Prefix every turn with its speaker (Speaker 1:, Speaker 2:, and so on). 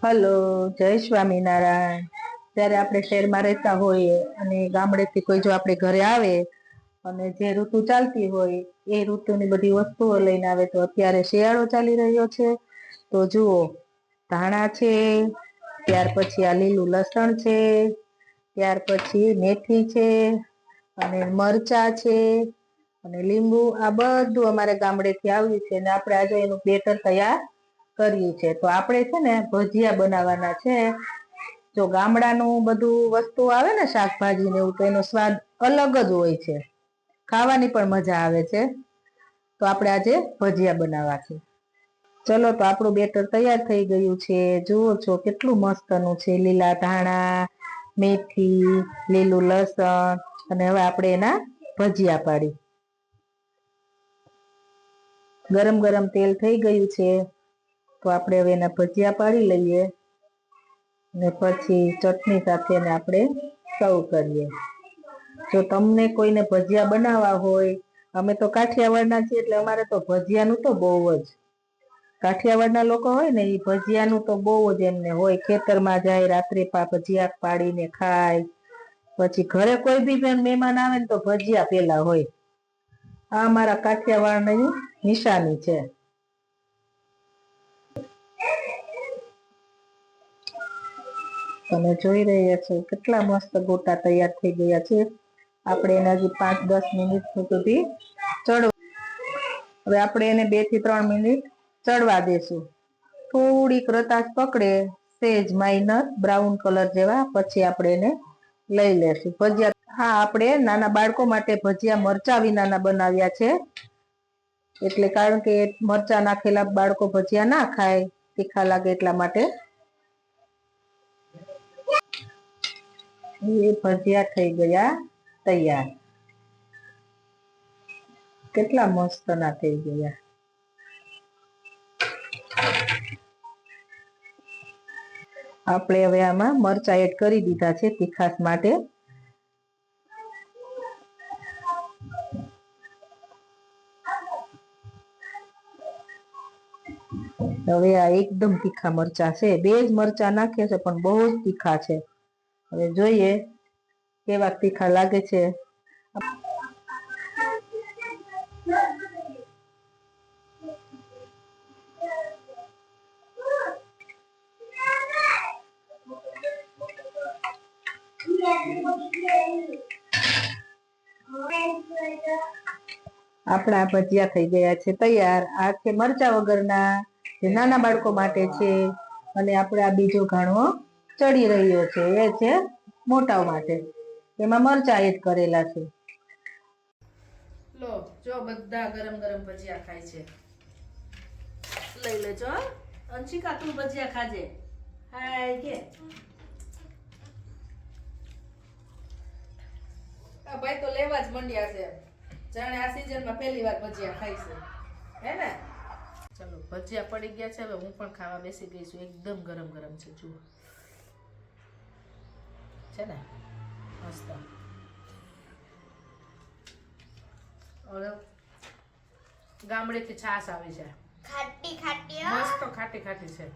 Speaker 1: Hello, જય સ્વામિનારાયણ। જ્યારે આપણે શહેરમાં રહેતા હોઈએ અને ગામડેથી કોઈ જો આપણે ઘરે આવે અને જે ઋતુ ચાલતી હોય એ ઋતુની બધી વસ્તુઓ લઈને આવે, તો અત્યારે શિયાળો ચાલી રહ્યો છે તો જુઓ, ધાણા છે, ત્યાર પછી આ લીલું લસણ છે, ત્યાર પછી મેથી છે અને મરચા છે અને લીંબુ, આ બધું અમારે ગામડેથી આવ્યું છે અને આપણે આજે એનું બેટર તૈયાર કર્યું છે। તો આપણે છે ને ભજીયા બનાવવાના છે। જો ગામડાનું બધું વસ્તુ આવે ને, શાકભાજી ને એવું, તો એનો સ્વાદ અલગ જ હોય છે, ખાવાની પણ મજા આવે છે। તો આપણે આજે ભજીયા બનાવવા છે। ચલો, તો આપણું બેટર તૈયાર થઈ ગયું છે। જુઓ છો કેટલું મસ્તનું છે, લીલા ધાણા, મેથી, લીલું લસણ, અને હવે આપણે એના ભજીયા પાડી। ગરમ ગરમ તેલ થઈ ગયું છે તો આપણે હવે એના ભજીયા પાડી લઈએ ને પછી ચટણી સાથે એને આપણે સર્વ કરીએ। જો તમને કોઈને ભજીયા બનાવવા હોય, અમે તો કાઠિયાવાડના છીએ એટલે અમારે તો ભજીયાનું તો બહુ જ, કાઠિયાવાડના લોકો હોય ને એ ભજીયાનું તો બહુ જ એમને હોય। ખેતરમાં જાય, રાત્રે ભજીયા પાડીને ખાય, પછી ઘરે કોઈ બી મહેમાન આવે ને તો ભજીયા પેલા હોય। આ અમારા કાઠિયાવાડની નિશાની છે। તમે જોઈ રહ્યા છો કેટલા મસ્ત ગોટા તૈયાર થઈ ગયા છે। આપણે એને હજી 5-10 મિનિટ સુધી હવે આપણે એને 2 થી 3 મિનિટ ચડવા દેશું। થોડીક રતાશ પકડે, સેજ માઇનર બ્રાઉન કલર જેવા, પછી આપણે એને લઈ લેશું। ભજીયા હા, આપણે નાના બાળકો માટે ભજીયા મરચા વિનાના બનાવ્યા છે, એટલે કારણ કે મરચા નાખેલા બાળકો ભજીયા ના ખાય, તીખા લાગે એટલા માટે। એ ભજીયા થઈ ગયા તૈયાર। કેટલા મસ્ત ના થઈ ગયા। આપણે હવે આમાં મરચા એડ કરી દીધા છે તીખાસ માટે। હવે આ એકદમ તીખા મરચા છે, 2 જ મરચા નાખ્યા છે પણ બહુ જ તીખા છે। હવે જોઈએ કેવા તીખા લાગે છે। આપણા ભજીયા થઈ ગયા છે તૈયાર। આ છે મરચા વગરના, જે નાના બાળકો માટે છે, અને આપણે આ બીજો ઘાણો ચડી રહ્યો છે એ છે મોટાઓ માટે, એમાં મરચા એડ કરેલા છે।
Speaker 2: લો જો બધા ગરમ ગરમ ભજીયા ખાય છે, લઈ લેજો। અંશિકા, તું ભજીયા ખાજે, હાય કે આ ભાઈ તો લેવા જ મંડ્યા છે, જાણે આ સીઝનમાં પહેલી વાર ભજીયા ખાય છે, હે ને? ચલો, ભજીયા પડી ગયા છે, હવે હું પણ ખાવા બેસી ગઈ છું। એકદમ ગરમ ગરમ છે, જુઓ છે ને મસ્ત। ગામડેથી છાશ આવી છે,
Speaker 3: ખાટી ખાટી
Speaker 2: મસ્ત ખાટી ખાટી છે।